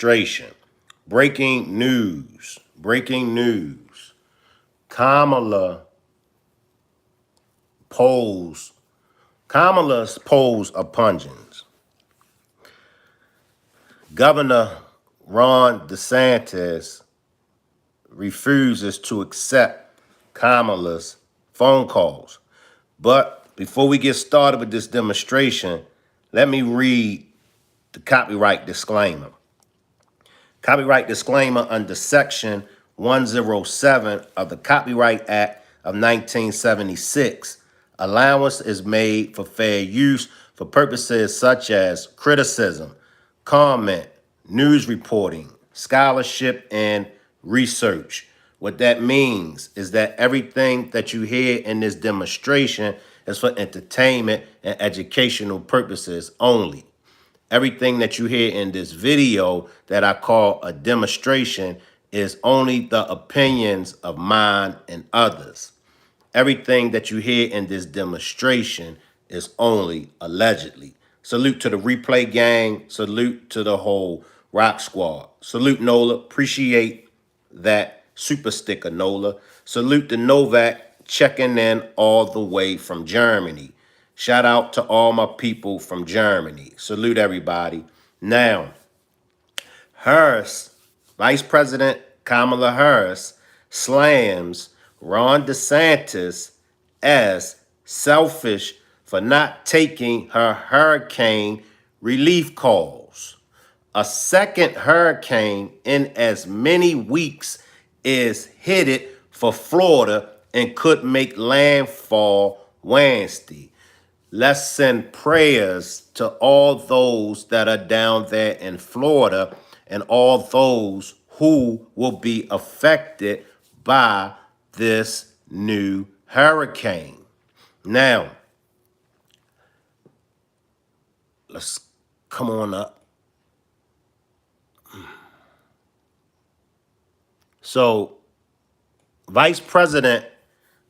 demonstration. Breaking news. Breaking news. Kamala's polls opinions. Governor Ron Desantis refuses to accept Kamala's phone calls. But before we get started with this demonstration, let me read the copyright disclaimer. Copyright disclaimer under Section 107 of the Copyright Act of 1976. Allowance is made for fair use for purposes such as criticism, comment, news reporting, scholarship, and research. What that means is that everything that you hear in this demonstration is for entertainment and educational purposes only. Everything that you hear in this video that I call a demonstration is only the opinions of mine and others. Everything that you hear in this demonstration is only allegedly. Salute to the replay gang. Salute to the whole Rock Squad. Salute Nola. Appreciate that super sticker, Nola. Salute to Novak checking in all the way from Germany. Shout out to all my people from Germany. Salute everybody. Now, Vice President Kamala Harris slams Ron DeSantis as selfish for not taking her hurricane relief calls. A second hurricane in as many weeks is headed for Florida and could make landfall Wednesday. Let's send prayers to all those that are down there in Florida and all those who will be affected by this new hurricane. Now, let's come on up. So, Vice President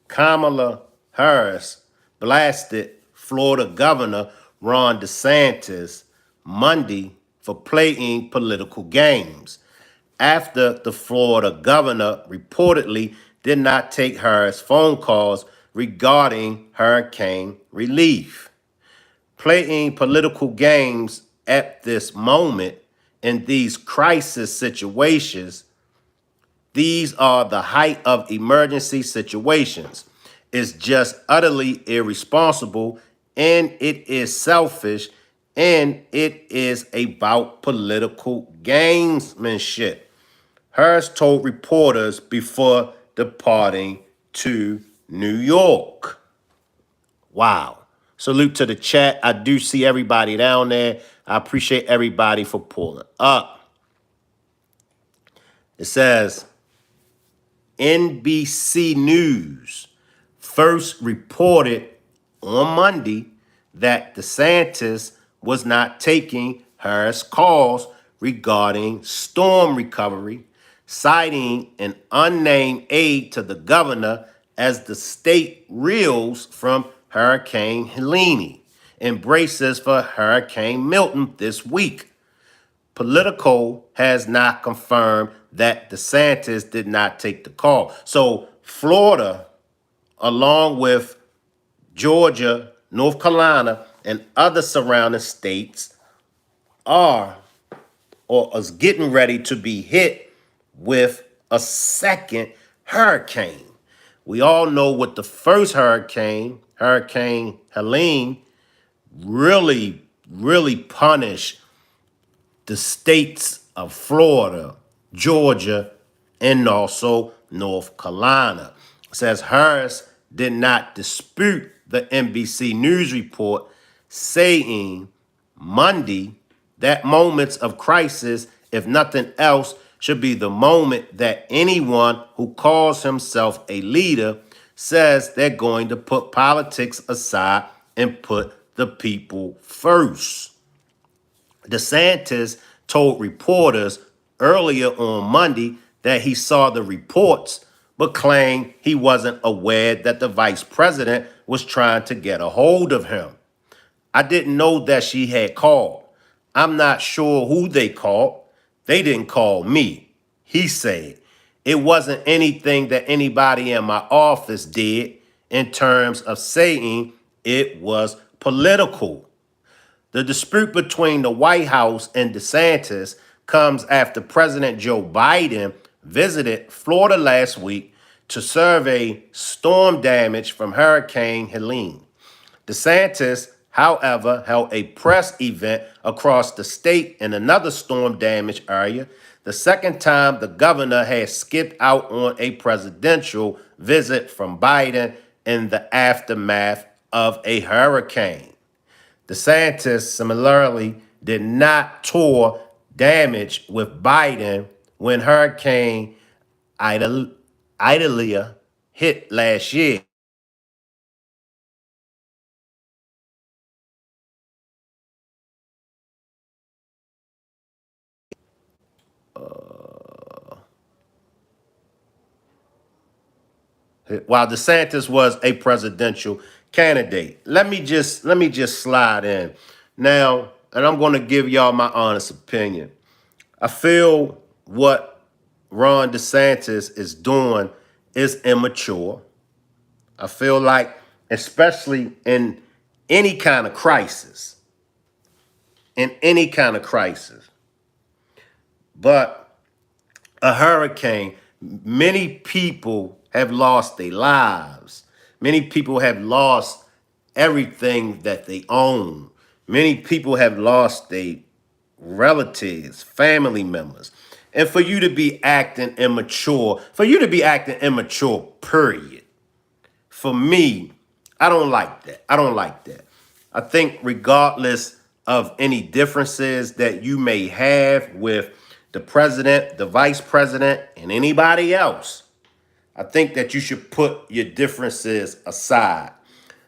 Kamala Harris blasted Florida Governor Ron DeSantis Monday for playing political games after the Florida governor reportedly did not take Harris' phone calls regarding hurricane relief. Playing political games at this moment in these crisis situations, these are the height of emergency situations. It's just utterly irresponsible, and it is selfish, and it is about political gamesmanship, Harris told reporters before departing to New York. Wow. Salute to the chat. I do see everybody down there. I appreciate everybody for pulling up. It says, NBC News first reported on Monday that DeSantis was not taking Harris' calls regarding storm recovery, citing an unnamed aide to the governor as the state reels from Hurricane Helene and braces for Hurricane Milton this week. Politico has not confirmed that DeSantis did not take the call. So Florida, along with Georgia, North Carolina, and other surrounding states are or is getting ready to be hit with a second hurricane. We all know what the first hurricane, Hurricane Helene, really punished the states of Florida, Georgia, and also North Carolina. It says Harris did not dispute the NBC News report, saying Monday that moments of crisis, if nothing else, should be the moment that anyone who calls himself a leader says they're going to put politics aside and put the people first. DeSantis told reporters earlier on Monday that he saw the reports, but claimed he wasn't aware that the vice president was trying to get a hold of him. I didn't know that she had called. I'm not sure who they called. They didn't call me. He said it wasn't anything that anybody in my office did in terms of saying it was political. The dispute between the White House and Desantis comes after President Joe Biden visited Florida last week to survey storm damage from Hurricane Helene. DeSantis, however, held a press event across the state in another storm damaged area, the second time the governor has skipped out on a presidential visit from Biden in the aftermath of a hurricane. DeSantis similarly did not tour damage with Biden when Hurricane Idalia hit last year. While DeSantis was a presidential candidate. Let me just slide in now, and I'm going to give y'all my honest opinion. I feel what Ron DeSantis is doing is immature. I feel like, especially in any kind of crisis, but a hurricane, many people have lost their lives. Many people have lost everything that they own. Many people have lost their relatives, family members. And for you to be acting immature, period. For me, I don't like that. I don't like that. I think regardless of any differences that you may have with the president, the vice president, and anybody else, I think that you should put your differences aside.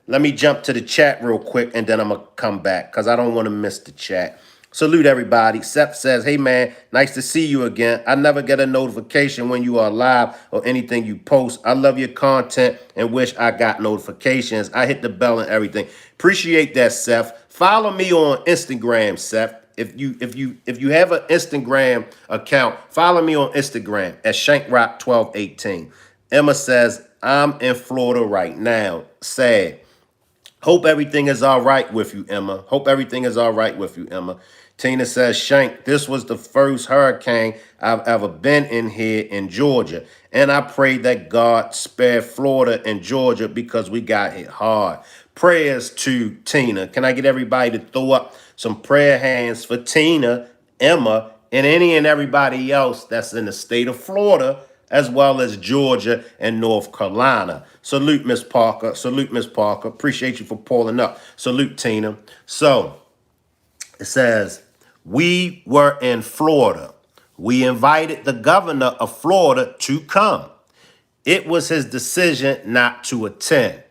Let me jump to the chat real quick and then I'm going to come back because I don't want to miss the chat. Salute everybody. Seth says, hey man, nice to see you again. I never get a notification when you are live or anything you post. I love your content and wish I got notifications. I hit the bell and everything. Appreciate that, Seth. Follow me on Instagram, Seth. If you have an Instagram account, follow me on Instagram at Shankrock1218. Emma says, I'm in Florida right now. Sad. Hope everything is all right with you, Emma. Hope everything is all right with you, Emma. Tina says, Shank, this was the first hurricane I've ever been in here in Georgia. And I pray that God spare Florida and Georgia because we got hit hard. Prayers to Tina. Can I get everybody to throw up some prayer hands for Tina, Emma, and any and everybody else that's in the state of Florida, as well as Georgia and North Carolina. Salute, Miss Parker. Salute, Miss Parker. Appreciate you for pulling up. Salute, Tina. So it says, we were in Florida. We invited the governor of Florida to come. It was his decision not to attend.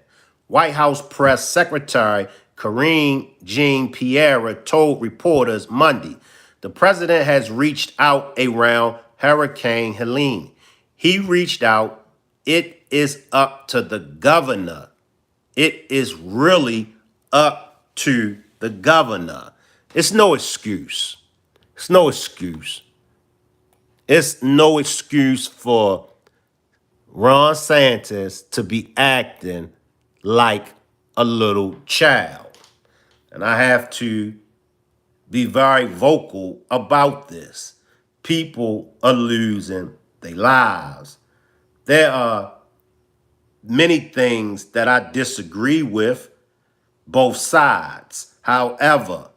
White House Press Secretary Karine Jean-Pierre told reporters Monday, the president has reached out around Hurricane Helene. He reached out. It is up to the governor. It is really up to the governor. It's no excuse. It's no excuse. It's no excuse for Ron DeSantis to be acting like a little child. And I have to be very vocal about this. People are losing their lives. There are many things that I disagree with, both sides. However,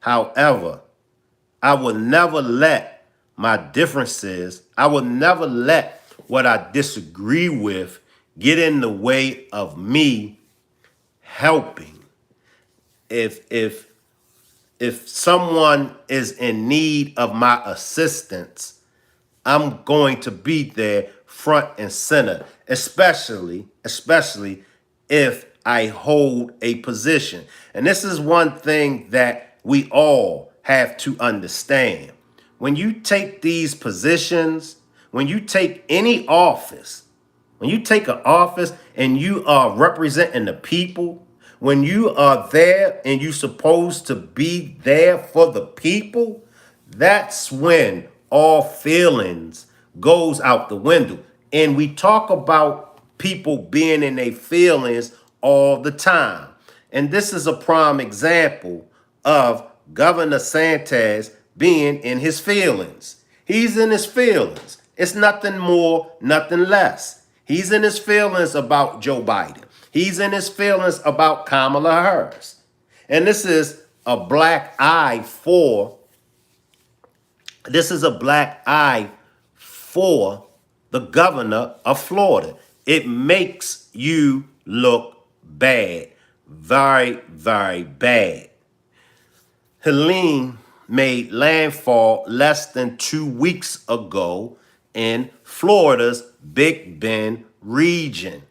I will never let my differences, I will never let what I disagree with get in the way of me helping. If someone is in need of my assistance, I'm going to be there front and center, especially if I hold a position. And this is one thing that we all have to understand. When you take these positions, when you take any office, when you take an office and you are representing the people, when you are there and you're supposed to be there for the people, that's when all feelings goes out the window. And we talk about people being in their feelings all the time. And this is a prime example of Governor Desantis being in his feelings. He's in his feelings. It's nothing more, nothing less. He's in his feelings about Joe Biden. He's in his feelings about Kamala Harris. And this is a black eye for the governor of Florida. It makes you look bad. Very, very bad. Helene made landfall less than 2 weeks ago in Florida's Big Bend region,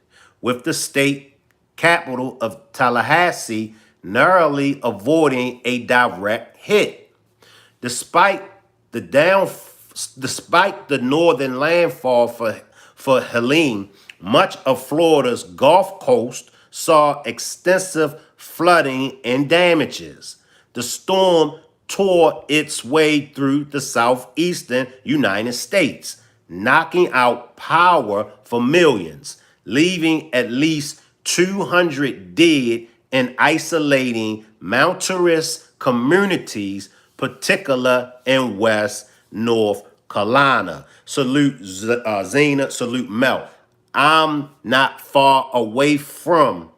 with the state capital of Tallahassee narrowly avoiding a direct hit. Despite the northern landfall for Helene, much of Florida's Gulf Coast saw extensive flooding and damages. The storm tore its way through the southeastern United States, knocking out power for millions, leaving at least 200 dead and isolating mountainous communities, particularly in West North Carolina. Salute Zena, salute Mel. I'm not far away from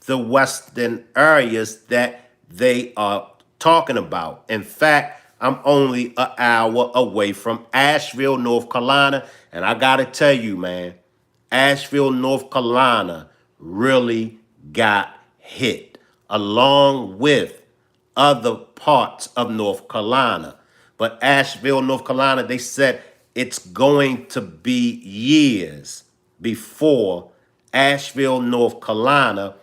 the western areas that they are talking about. In fact, I'm only an hour away from Asheville, North Carolina. And I got to tell you, man, Asheville, North Carolina really got hit, along with other parts of North Carolina. But Asheville, North Carolina, they said it's going to be years before Asheville, North Carolina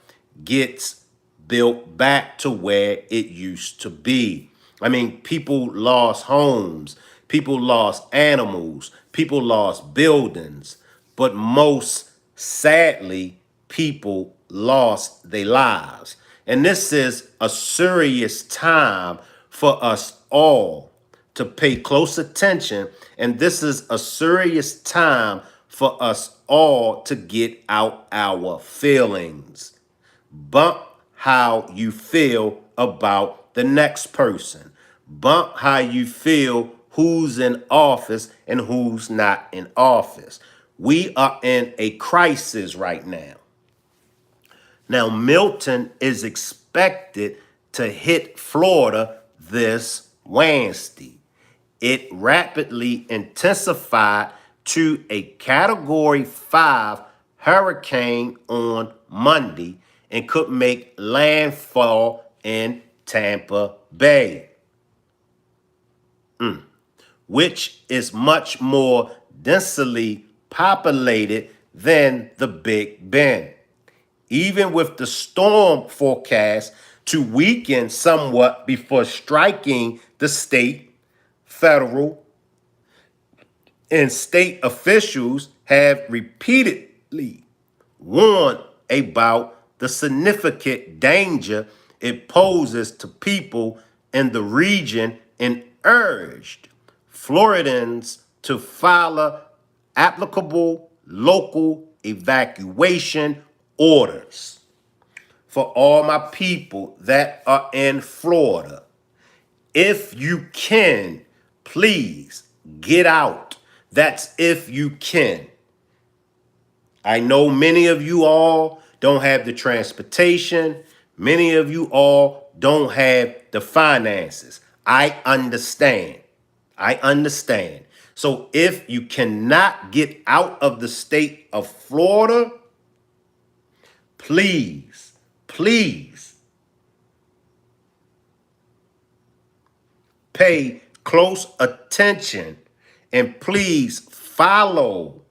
gets built back to where it used to be. I mean, people lost homes, people lost animals, people lost buildings, but most sadly, people lost their lives. And this is a serious time for us all to pay close attention. And this is a serious time for us all to get out our feelings. Bump how you feel about the next person. Bump how you feel who's in office and who's not in office. We are in a crisis right now. Now, Milton is expected to hit Florida this Wednesday. It rapidly intensified to a Category 5 hurricane on Monday and could make landfall in Tampa Bay, which is much more densely populated than the Big Bend. Even with the storm forecast to weaken somewhat before striking the state, federal, and state officials have repeatedly warned about the significant danger it poses to people in the region and urged Floridans to follow applicable local evacuation orders. For all my people that are in Florida, if you can, please get out. That's if you can. I know many of you all don't have the transportation. Many of you all don't have the finances. I understand. I understand. So if you cannot get out of the state of Florida, please, please pay close attention and please follow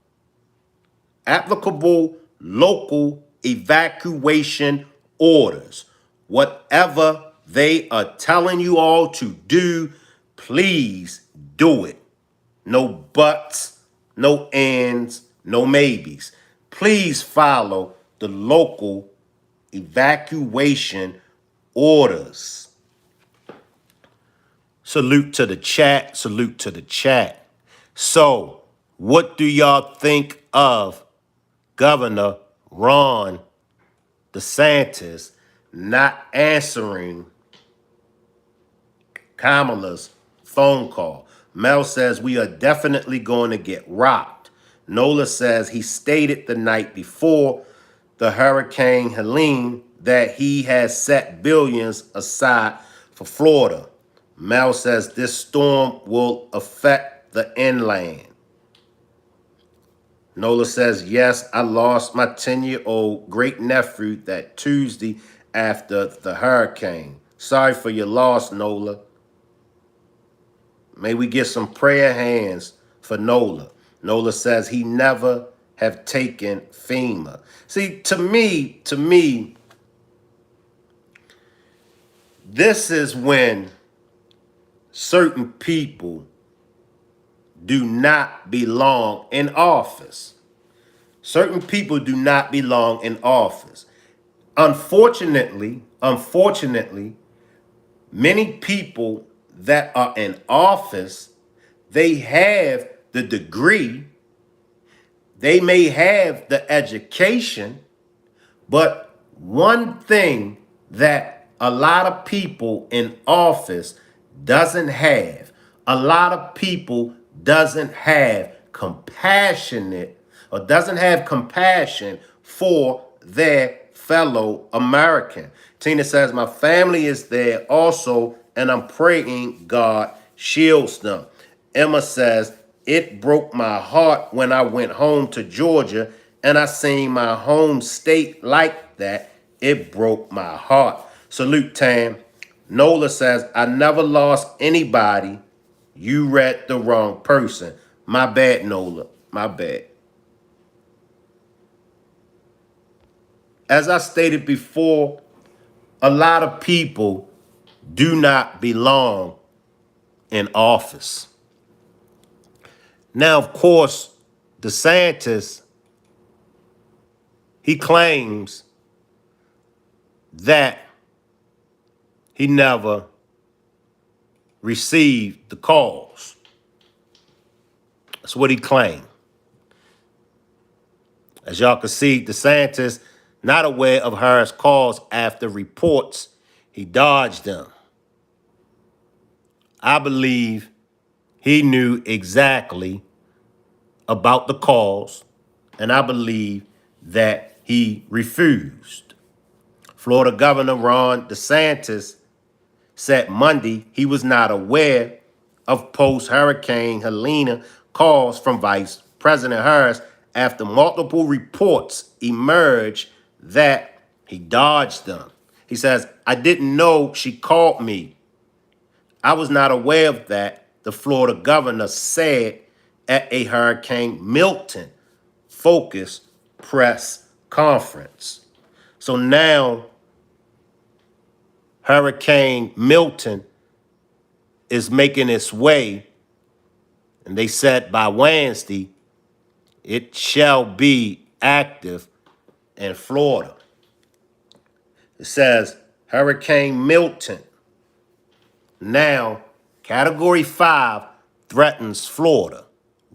applicable local evacuation orders. Whatever they are telling you all to do, please do it. No buts, no ands, no maybes. Please follow the local evacuation orders. Salute to the chat. Salute to the chat. So, what do y'all think of Governor Ron DeSantis not answering Kamala's phone call? Mel says we are definitely going to get rocked. Nola says he stated the night before the Hurricane Helene that he has set billions aside for Florida. Mel says this storm will affect the inland. Nola says, yes, I lost my 10-year-old great-nephew that Tuesday after the hurricane. Sorry for your loss, Nola. May we get some prayer hands for Nola. Nola says he never have taken FEMA. See, to me, this is when certain people do not belong in office. Certain people do not belong in office. Unfortunately, many people that are in office, they have the degree, they may have the education, but one thing that a lot of people in office doesn't have, a lot of people doesn't have compassion for their fellow American. Tina says, my family is there also, and I'm praying God shields them. Emma says, it broke my heart when I went home to Georgia and I seen my home state like that. It broke my heart. Salute, Tam. Nola says, I never lost anybody. You read the wrong person. My bad, Nola. My bad. As I stated before, a lot of people do not belong in office. Now, of course, DeSantis, he claims that he never received the calls. That's what he claimed. As y'all can see, DeSantis not aware of Harris' calls after reports. He dodged them. I believe he knew exactly about the calls, and I believe that he refused. Florida Governor Ron DeSantis said Monday he was not aware of post-Hurricane Helene calls from Vice President Harris after multiple reports emerged that he dodged them. He says, I didn't know she called me. I was not aware of that, the Florida governor said at a Hurricane Milton focus press conference. So now Hurricane Milton is making its way, and they said by Wednesday, it shall be active in Florida. It says Hurricane Milton, now Category 5, threatens Florida.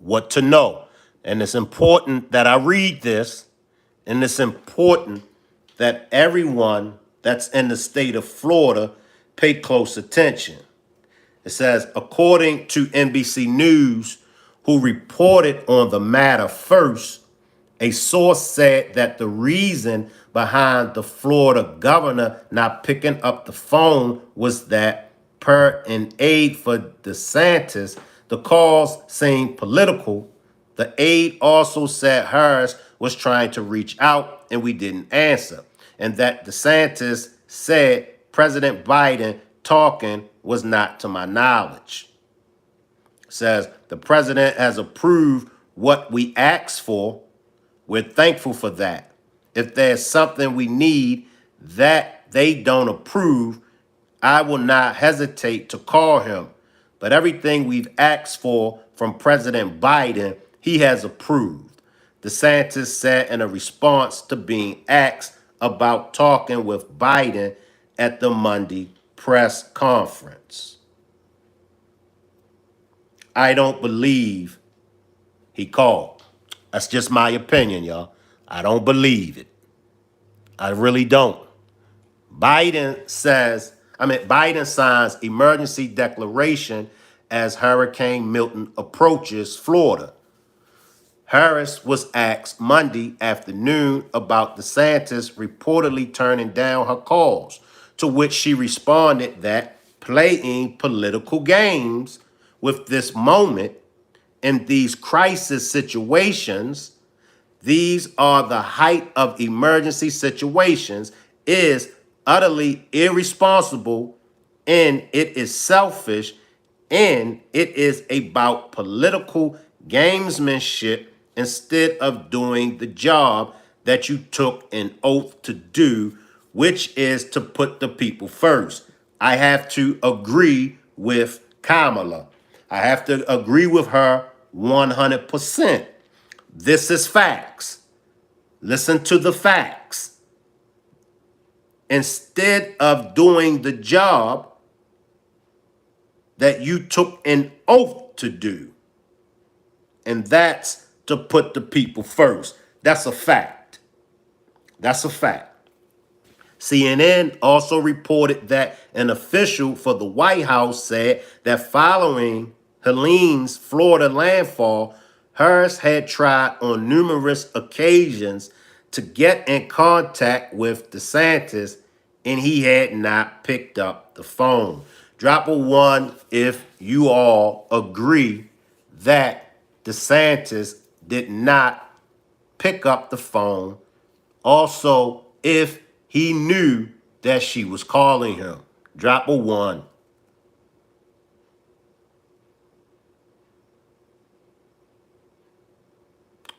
What to know? And it's important that I read this, and it's important that everyone that's in the state of Florida pay close attention. It says, according to NBC News, who reported on the matter first, a source said that the reason behind the Florida governor not picking up the phone was that, per an aide for DeSantis, the calls seemed political. The aide also said Harris was trying to reach out and we didn't answer, and that DeSantis said President Biden talking was not to my knowledge. It says the president has approved what we asked for. We're thankful for that. If there's something we need that they don't approve, I will not hesitate to call him. But everything we've asked for from President Biden, he has approved. DeSantis said in a response to being asked about talking with Biden at the Monday press conference. I don't believe he called. That's just my opinion, y'all. I don't believe it. I really don't. Biden signs emergency declaration as Hurricane Milton approaches Florida. Harris was asked Monday afternoon about DeSantis reportedly turning down her calls, to which she responded that playing political games with this moment in these crisis situations, these are the height of emergency situations, is utterly irresponsible, and it is selfish, and it is about political gamesmanship instead of doing the job that you took an oath to do, which is to put the people first. I have to agree with Kamala. I have to agree with her 100%. This is facts. Listen to the facts. Instead of doing the job that you took an oath to do, and that's to put the people first. That's a fact. That's a fact. CNN also reported that an official for the White House said that following Helene's Florida landfall, Harris had tried on numerous occasions to get in contact with DeSantis, and he had not picked up the phone. Drop a 1 if you all agree that DeSantis did not pick up the phone. Also, if he knew that she was calling him. Drop a 1.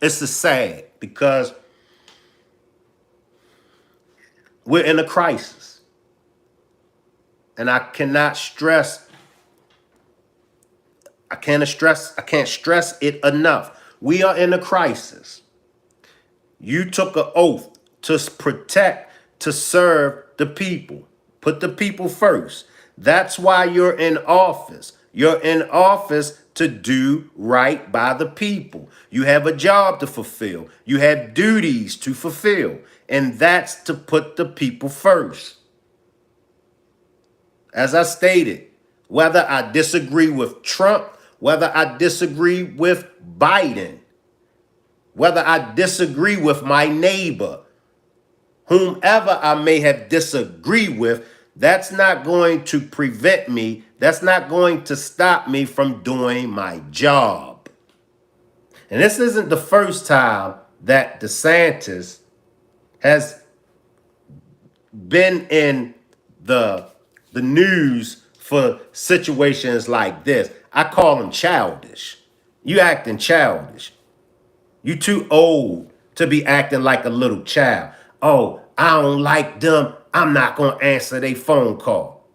It's a sad because we're in a crisis. And I can't stress it enough. We are in a crisis. You took an oath to protect, to serve the people. Put the people first. That's why you're in office. You're in office to do right by the people. You have a job to fulfill. You have duties to fulfill. And that's to put the people first. As I stated, whether I disagree with Trump, whether I disagree with Biden, whether I disagree with my neighbor, whomever I may have disagreed with, that's not going to prevent me. That's not going to stop me from doing my job. And this isn't the first time that DeSantis has been in the news for situations like this. I call him childish. You acting childish. You too old to be acting like a little child. Oh, I don't like them. I'm not going to answer their phone call.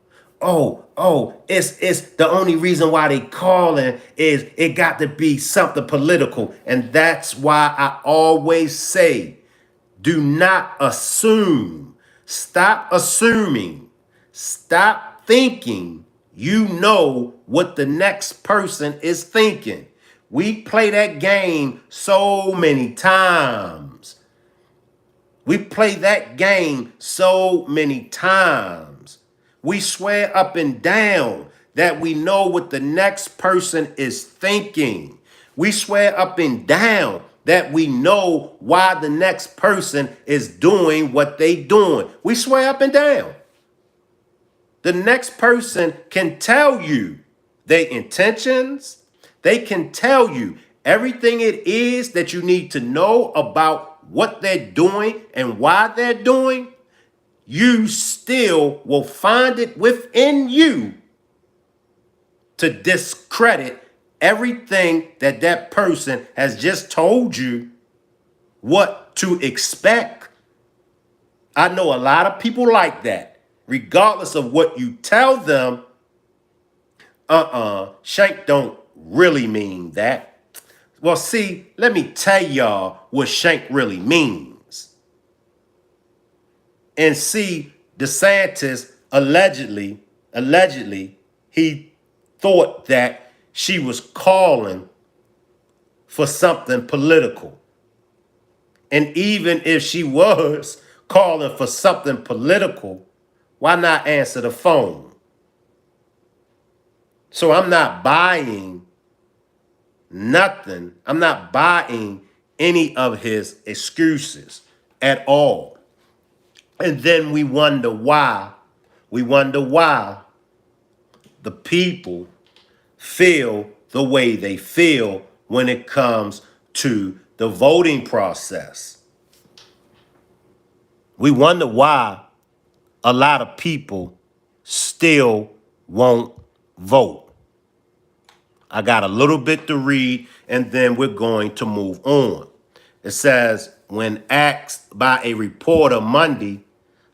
It's the only reason why they calling is it got to be something political. And that's why I always say, do not assume. Stop assuming. Stop thinking you know what the next person is thinking. We play that game so many times. We play that game so many times. We swear up and down that we know what the next person is thinking. We swear up and down that we know why the next person is doing what they doing. We swear up and down. The next person can tell you their intentions. They can tell you everything it is that you need to know about what they're doing and why they're doing. You still will find it within you to discredit everything that that person has just told you what to expect. I know a lot of people like that. Regardless of what you tell them, Shank don't really mean that. Well, see, let me tell y'all what Shank really means. And see, DeSantis allegedly, he thought that she was calling for something political. And even if she was calling for something political, why not answer the phone? So I'm not buying nothing. I'm not buying any of his excuses at all. And then we wonder why. We wonder why the people feel the way they feel when it comes to the voting process. We wonder why a lot of people still won't vote. I got a little bit to read, and then we're going to move on. It says, when asked by a reporter Monday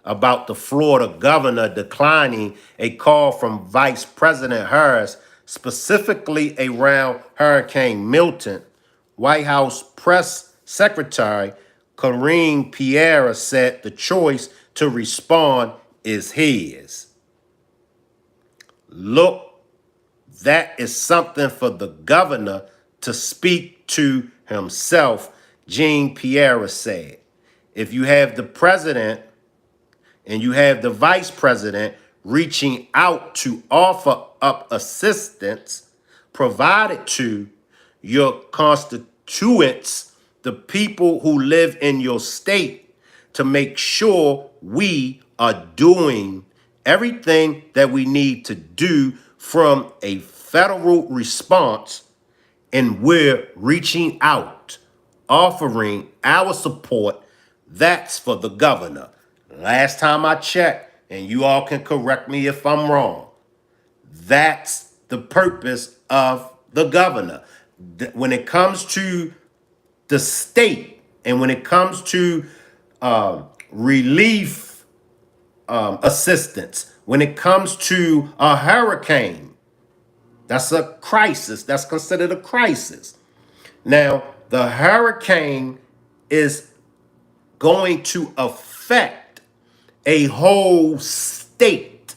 about the Florida governor declining a call from Vice President Harris, specifically around Hurricane Milton, White House Press Secretary Karine Pierre said the choice to respond is his. Look, that is something for the governor to speak to himself, Jean Pierre said. If you have the president and you have the vice president reaching out to offer up assistance provided to your constituents, the people who live in your state, to make sure we are doing everything that we need to do from a federal response, and we're reaching out, offering our support. That's for the governor. Last time I checked, and you all can correct me if I'm wrong, that's the purpose of the governor. When it comes to the state and when it comes to relief assistance, when it comes to a hurricane, that's a crisis. That's considered a crisis. Now, the hurricane is going to affect a whole state.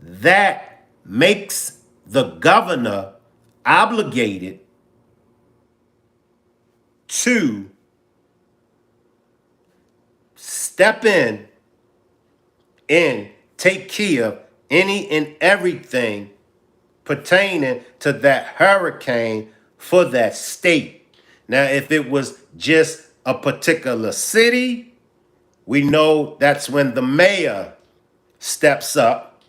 That makes the governor obligated to step in and take care of any and everything pertaining to that hurricane for that state. Now, if it was just a particular city, we know that's when the mayor steps up.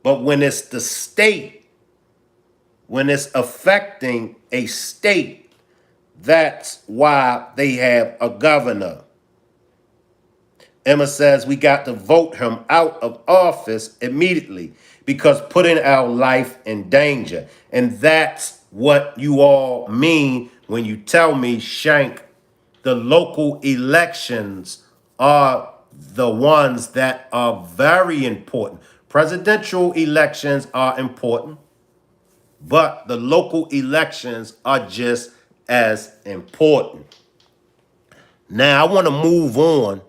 But when it's the state, when it's affecting a state, that's why they have a governor. Emma says we got to vote him out of office immediately because putting our life in danger. And that's what you all mean when you tell me, Shank, the local elections are the ones that are very important. Presidential elections are important, but the local elections are just as important. Now, I want to move on,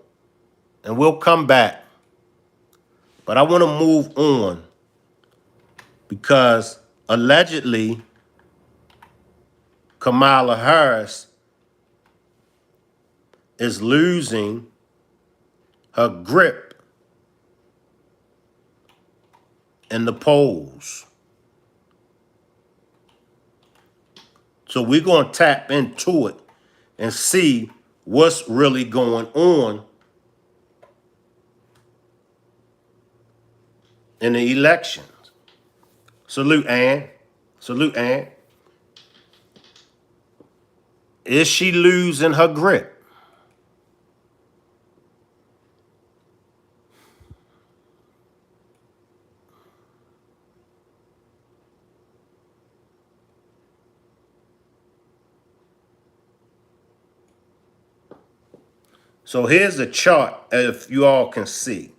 and we'll come back. But I want to move on because allegedly Kamala Harris is losing her grip in the polls. So we're going to tap into it and see what's really going on in the elections. Salute, Ann. Salute, Ann. Is she losing her grip? So here's the chart, if you all can see.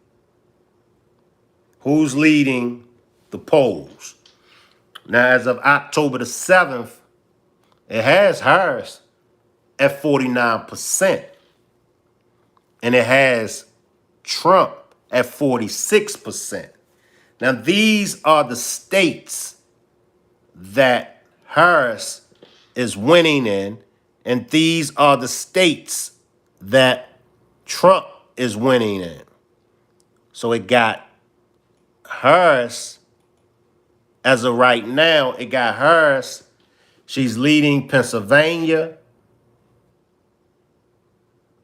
Who's leading the polls? Now, as of October the 7th, it has Harris at 49%. And it has Trump at 46%. Now, these are the states that Harris is winning in, and these are the states that Trump is winning in. So it got Harris, as of right now, it got Harris. She's leading Pennsylvania.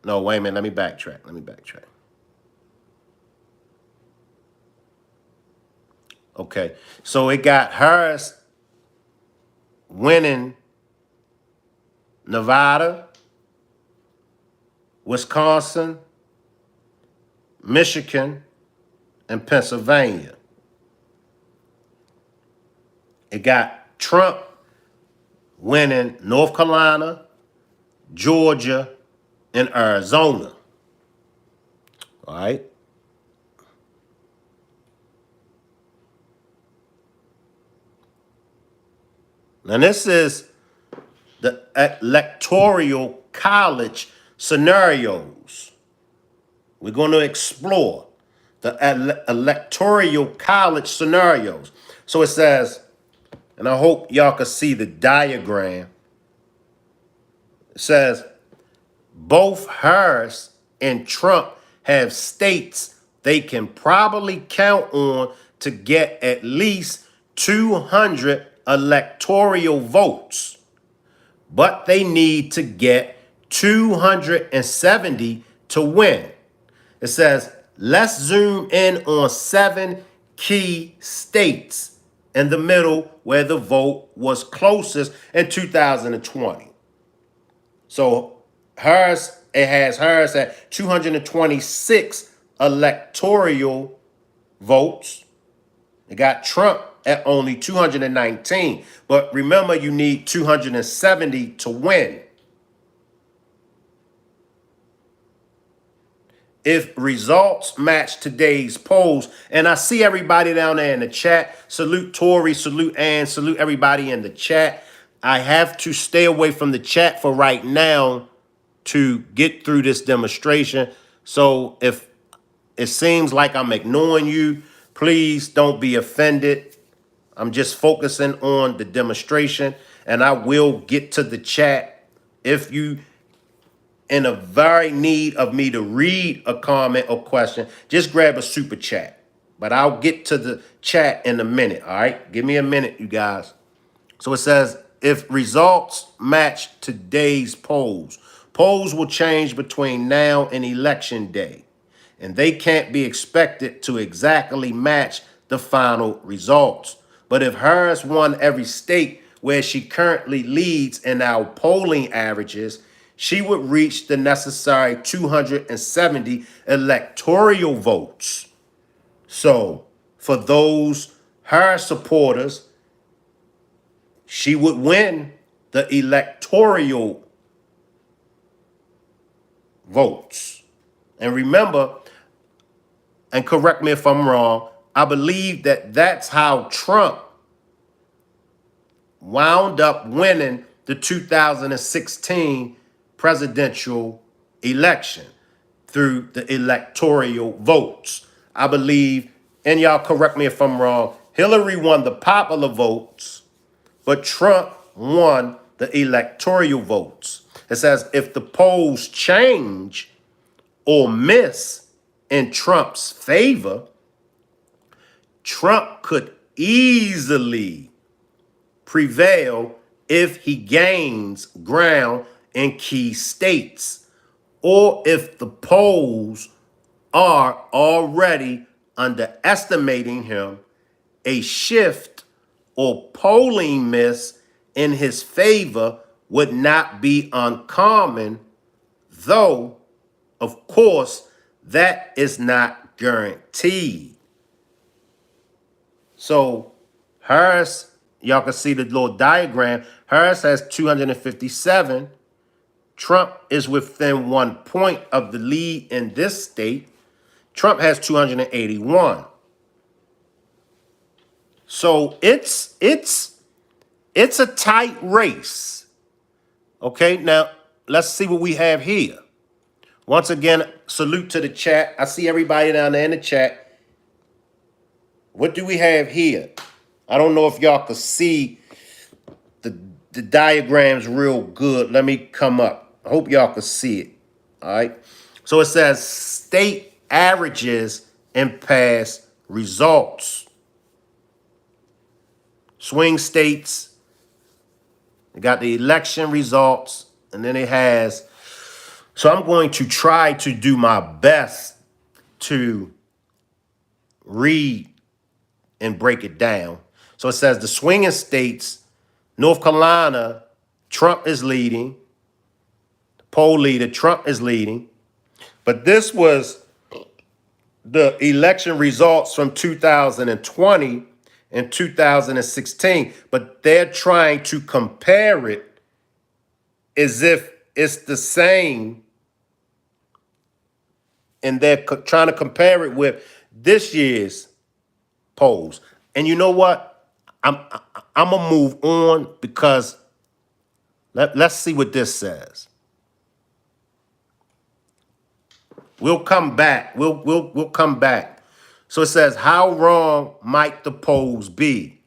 No, wait a minute. Let me backtrack. Okay. So it got Harris winning Nevada, Wisconsin, Michigan, and Pennsylvania. It got Trump winning North Carolina, Georgia, and Arizona. All right. Now, this is the electoral college scenarios. We're going to explore the electoral college scenarios. So it says, and I hope y'all can see the diagram. It says, both Harris and Trump have states they can probably count on to get at least 200 electoral votes, but they need to get 270 to win. It says, let's zoom in on 7 key states in the middle where the vote was closest in 2020. So it has Harris at 226 electoral votes. It got Trump at only 219. But remember, you need 270 to win. If results match today's polls, and I see everybody down there in the chat. Salute Tori, salute Ann, salute everybody in the chat. I have to stay away from the chat for right now to get through this demonstration. So if it seems like I'm ignoring you, please don't be offended. I'm just focusing on the demonstration, and I will get to the chat. If you in a very need of me to read a comment or question, just grab a super chat. But I'll get to the chat in a minute, all right? Give me a minute, you guys. So it says, if results match today's polls, polls will change between now and election day, and they can't be expected to exactly match the final results. But if Harris won every state where she currently leads in our polling averages, she would reach the necessary 270 electoral votes. So for those Harris supporters, she would win the electoral votes. And remember, and correct me if I'm wrong, I believe that that's how Trump wound up winning the 2016 presidential election through the electoral votes. I believe, and y'all correct me if I'm wrong, Hillary won the popular votes, but Trump won the electoral votes. It says if the polls change or miss in Trump's favor, Trump could easily prevail if he gains ground in key states, or if the polls are already underestimating him. A shift or polling miss in his favor would not be uncommon, though, of course, that is not guaranteed. So Harris, y'all can see the little diagram. Harris has 257. Trump is within 1 point of the lead in this state. Trump has 281. So it's a tight race. Okay, now let's see what we have here. Once again, salute to the chat. I see everybody down there in the chat. What do we have here? I don't know if y'all can see the, the diagrams real good. Let me come up. I hope y'all can see it. All right. So it says state averages and past results. Swing states, it got the election results, and then it has, so I'm going to try to do my best to read and break it down. So it says the swinging states, North Carolina, Trump is leading, poll leader, Trump is leading. But this was the election results from 2020 and 2016. But they're trying to compare it as if it's the same, and they're trying to compare it with this year's polls. And you know what? I'm gonna move on because let's see what this says. We'll come back. We'll come back. So it says, how wrong might the polls be?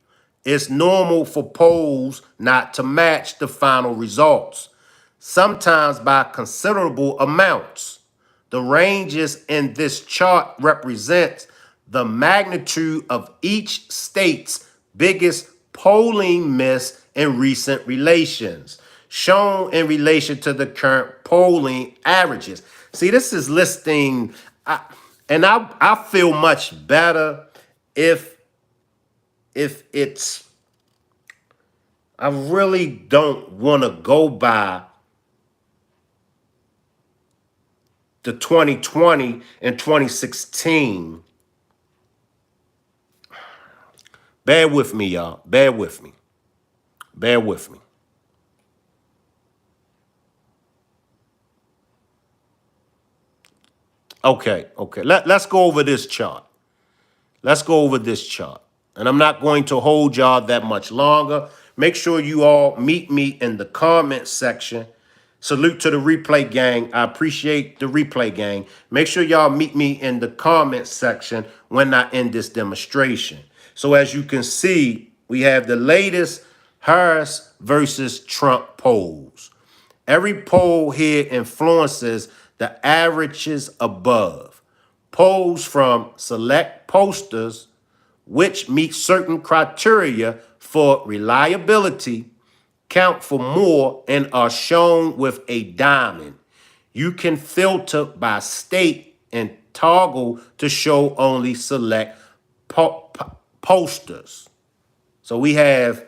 It's normal for polls not to match the final results, sometimes by considerable amounts. The ranges in this chart represent the magnitude of each state's biggest polling miss in recent relations, shown in relation to the current polling averages. See, this is listing, I feel much better if it's, I really don't want to go by the 2020 and 2016. Bear with me, y'all. Bear with me. Bear with me. Okay. Let's go over this chart. Let's go over this chart. And I'm not going to hold y'all that much longer. Make sure you all meet me in the comment section. Salute to the replay gang. I appreciate the replay gang. Make sure y'all meet me in the comment section when I end this demonstration. So as you can see, we have the latest Harris versus Trump polls. Every poll here influences the averages above. Polls from select posters which meet certain criteria for reliability count for more and are shown with a diamond. You can filter by state and toggle to show only select posters. So we have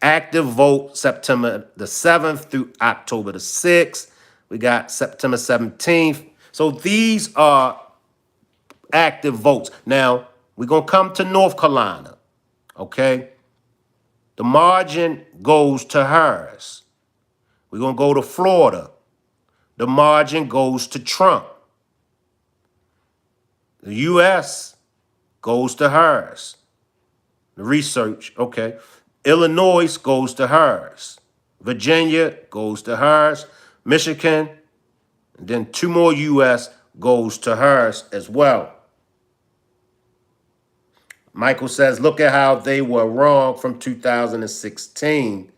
active vote September the 7th through October the 6th. We got September 17th. So these are active votes. Now, we're going to come to North Carolina, okay? The margin goes to Harris. We're going to go to Florida. The margin goes to Trump. The U.S. goes to Harris. The research, okay. Illinois goes to Harris. Virginia goes to Harris. Michigan, and then 2 more U.S. goes to Harris as well. Michael says, look at how they were wrong from 2016.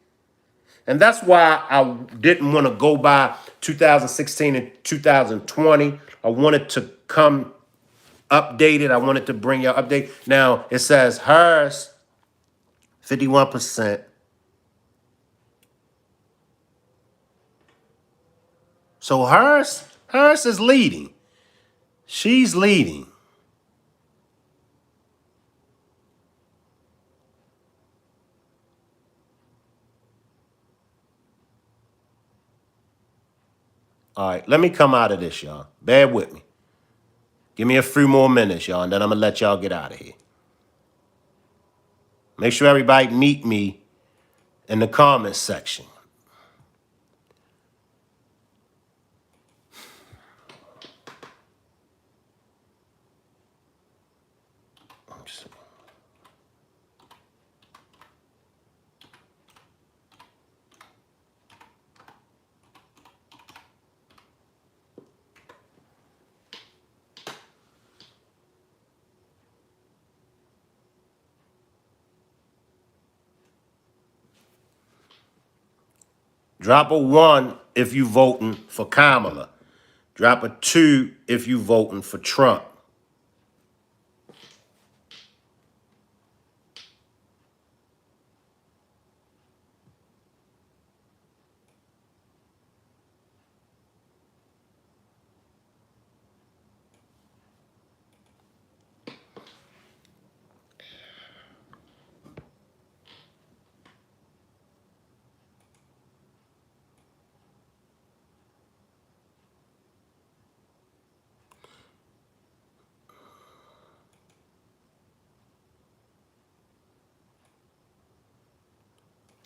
And that's why I didn't want to go by 2016 and 2020. I wanted to come updated. I wanted to bring you an update. Now, it says Harris, 51%. So Harris is leading. She's leading. All right, let me come out of this, y'all. Bear with me. Give me a few more minutes, y'all, and then I'm going to let y'all get out of here. Make sure everybody meet me in the comments section. Drop a 1 if you voting for Kamala. Drop a 2 if you voting for Trump.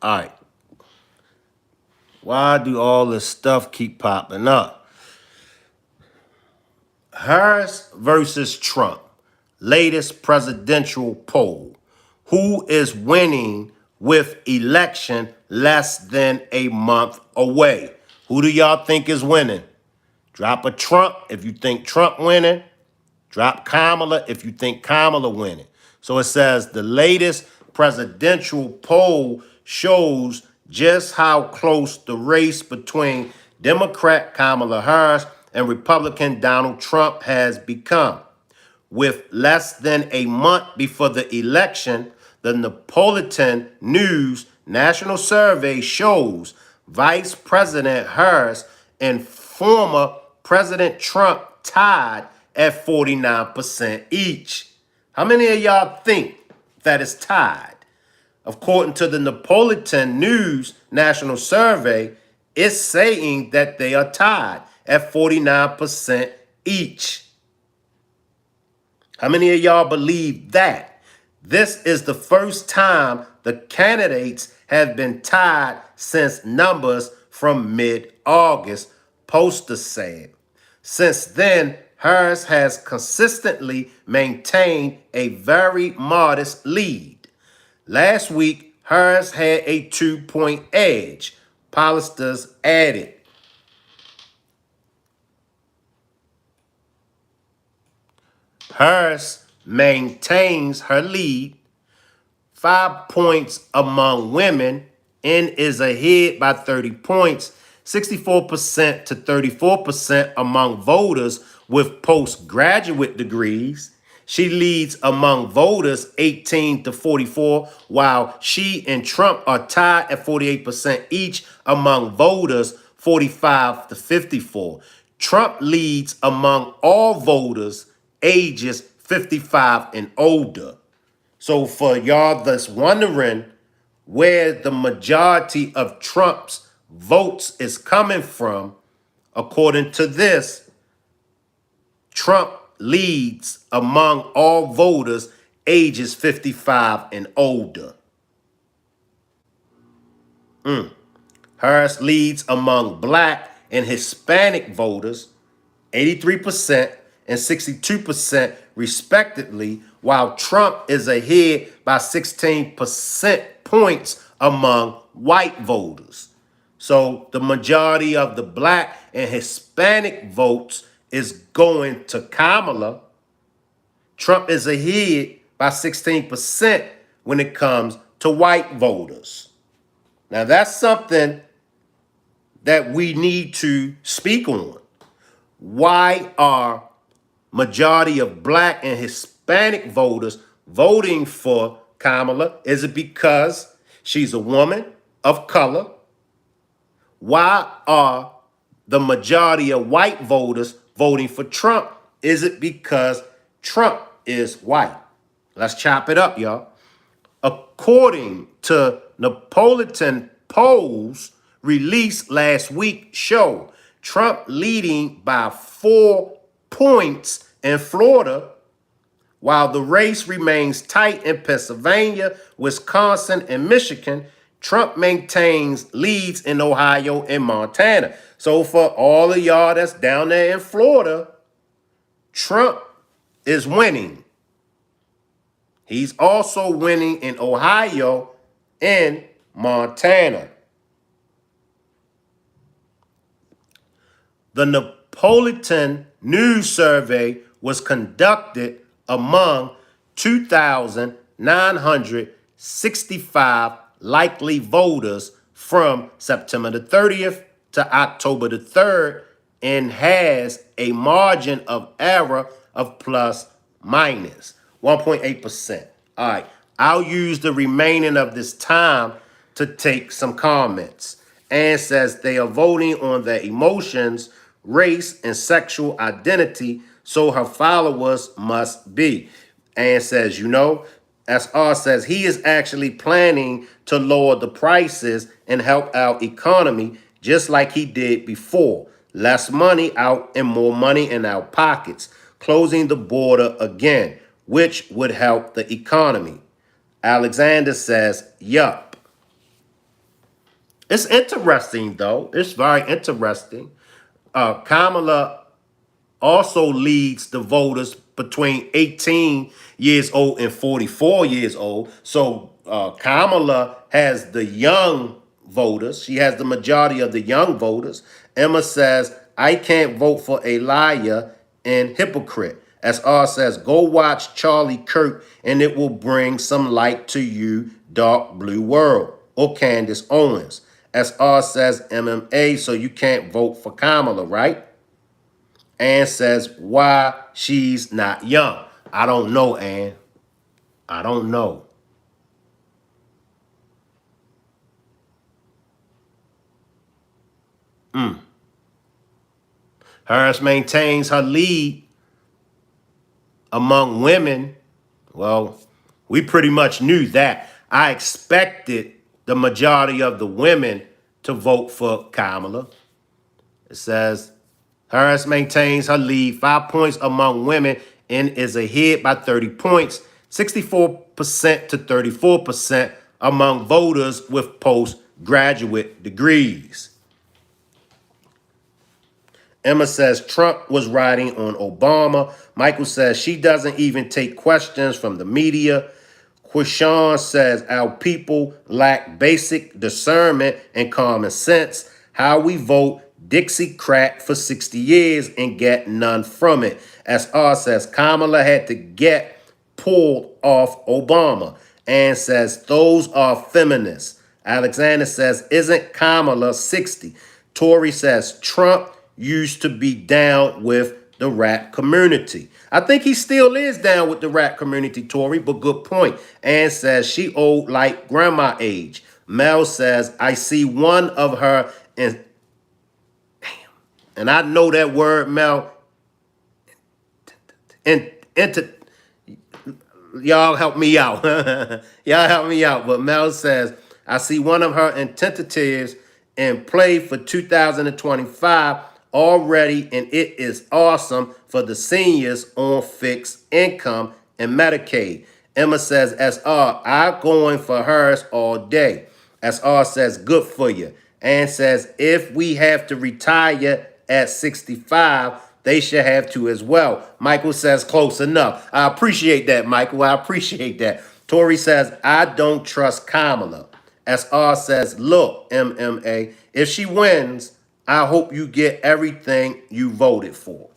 All right. Why do all this stuff keep popping up? Harris versus Trump, latest presidential poll. Who is winning with election less than a month away? Who do y'all think is winning? Drop a Trump if you think Trump winning. Drop Kamala if you think Kamala winning. So it says the latest presidential poll shows just how close the race between Democrat Kamala Harris and Republican Donald Trump has become. With less than a month before the election, the Napolitan News National Survey shows Vice President Harris and former President Trump tied at 49% each. How many of y'all think that is tied? According to the Napolitan News National Survey, it's saying that they are tied at 49% each. How many of y'all believe that? This is the first time the candidates have been tied since numbers from mid-August, pollsters said. Since then, Harris has consistently maintained a very modest lead. Last week, Harris had a 2-point edge, pollsters added. Harris maintains her lead 5 points among women and is ahead by 30 points, 64% to 34% among voters with postgraduate degrees. She leads among voters 18 to 44, while she and Trump are tied at 48% each among voters 45 to 54. Trump leads among all voters ages 55 and older. So for y'all that's wondering where the majority of Trump's votes is coming from, according to this, Trump leads among all voters ages 55 and older. Harris leads among Black and Hispanic voters 83% and 62% respectively, while Trump is ahead by 16% points among white voters. So the majority of the Black and Hispanic votes is going to Kamala. Trump is ahead by 16% when it comes to white voters. Now that's something that we need to speak on. Why are majority of Black and Hispanic voters voting for Kamala? Is it because she's a woman of color? Why are the majority of white voters voting for Trump? Is it because Trump is white? Let's chop it up, y'all. According to Napolitan polls released last week show Trump leading by 4 points in Florida, while the race remains tight in Pennsylvania, Wisconsin, and Michigan. Trump maintains leads in Ohio and Montana. So for all of y'all that's down there in Florida, Trump is winning. He's also winning in Ohio and Montana. The Napolitan News Survey was conducted among 2,965 likely voters from September the 30th to October the 3rd and has a margin of error of plus minus 1.8%. All right, I'll use the remaining of this time to take some comments. And says they are voting on their emotions, race, and sexual identity, so her followers must be. And says, SR says he is actually planning to lower the prices and help our economy just like he did before. Less money out and more money in our pockets, closing the border again, which would help the economy. Alexander says, yup. It's interesting, though. It's very interesting. Kamala also leads the voters between 18 years old and 44 years old. So Kamala has the young voters. She has the majority of the young voters. Emma says, I can't vote for a liar and hypocrite. SR says, go watch Charlie Kirk and it will bring some light to you, dark blue world. Or Candace Owens. SR says, MMA, so you can't vote for Kamala, right? Ann says, why she's not young. I don't know, Ann. I don't know. Harris maintains her lead among women. Well, we pretty much knew that. I expected the majority of the women to vote for Kamala. It says, Harris maintains her lead 5 points among women and is ahead by 30 points, 64% to 34% among voters with postgraduate degrees. Emma says Trump was riding on Obama. Michael says she doesn't even take questions from the media. Quishan says our people lack basic discernment and common sense. How we vote Dixiecrat for 60 years and get none from it. SR says Kamala had to get pulled off Obama and says those are feminists. Alexander says isn't Kamala 60? Tory says Trump used to be down with the rap community. I think he still is down with the rap community, Tory, but good point. Ann says she old like grandma age. Mel says, I see one of her in, and I know that word, Mel, y'all help me out. Y'all help me out. But Mel says, I see one of her tentatives in play for 2025 already, and it is awesome for the seniors on fixed income and Medicaid. Emma says, SR, I'm going for hers all day. SR says, good for you. And says, if we have to retire at 65, they should have to as well. Michael says, close enough. I appreciate that, Michael. I appreciate that. Tori says, I don't trust Kamala. SR says, look, MMA, if she wins, I hope you get everything you voted for.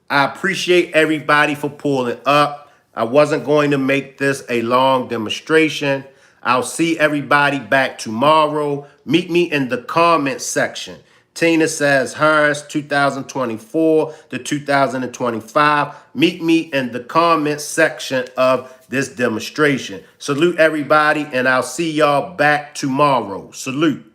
I appreciate everybody for pulling up. I wasn't going to make this a long demonstration. I'll see everybody back tomorrow. Meet me in the comment section. Tina says hers 2024 to 2025. Meet me in the comment section of this demonstration. Salute everybody, and I'll see y'all back tomorrow. Salute.